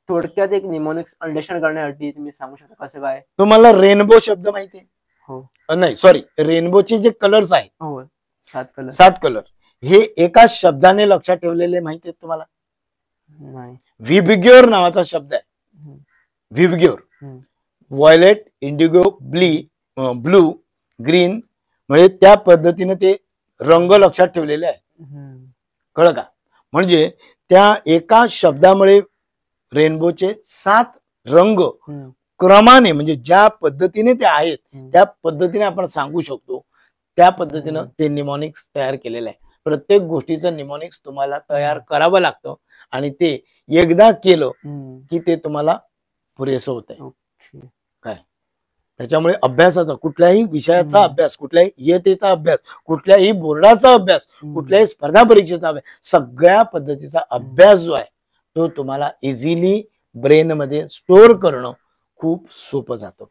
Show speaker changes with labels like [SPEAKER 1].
[SPEAKER 1] थोडक्यात एक mnemonics understand करण्यासाठी तुम्ही सांगू शकता कसं काय?
[SPEAKER 2] तुम्हाला रेनबो शब्द माहिती आहे?
[SPEAKER 1] हो.
[SPEAKER 2] नाही सॉरी, रेनबोचे जे कलर्स आहेत,
[SPEAKER 1] हो, 7 कलर.
[SPEAKER 2] 7 कलर, हे एका शब्दाने लक्षात ठेवलेले माहिती आहेत तुम्हाला?
[SPEAKER 1] नाही.
[SPEAKER 2] व्हिबिग्योर नावाचा शब्द आहे. व्हिबिग्योर, व्हायलेट, इंडिगो, ब्लू, ग्रीन, म्हणजे त्या पद्धतीने ते रंग लक्षात ठेवलेले आहे. कळलं का? म्हणजे त्या एका शब्दामुळे रेनबोचे 7 रंग क्रमाने, म्हणजे ज्या पद्धतीने ते आहेत त्या पद्धतीने आपण सांगू शकतो. त्या पद्धतीनं ते निमोनिक्स तयार केलेलं आहे. प्रत्येक गोष्टीचं निमोनिक्स तुम्हाला तयार करावं लागतं आणि ते एकदा केलं की ते तुम्हाला पुरेसं होत आहे. काय त्याच्यामुळे अभ्यासाचा, कुठल्याही विषयाचा अभ्यास, कुठल्याही इयतेचा अभ्यास, कुठल्याही बोर्डाचा अभ्यास, कुठल्याही स्पर्धा परीक्षेचा अभ्यास, सगळ्या पद्धतीचा अभ्यास जो आहे तो तुम्हाला इझिली ब्रेन मध्ये स्टोअर करणं खूप सोपं जातं.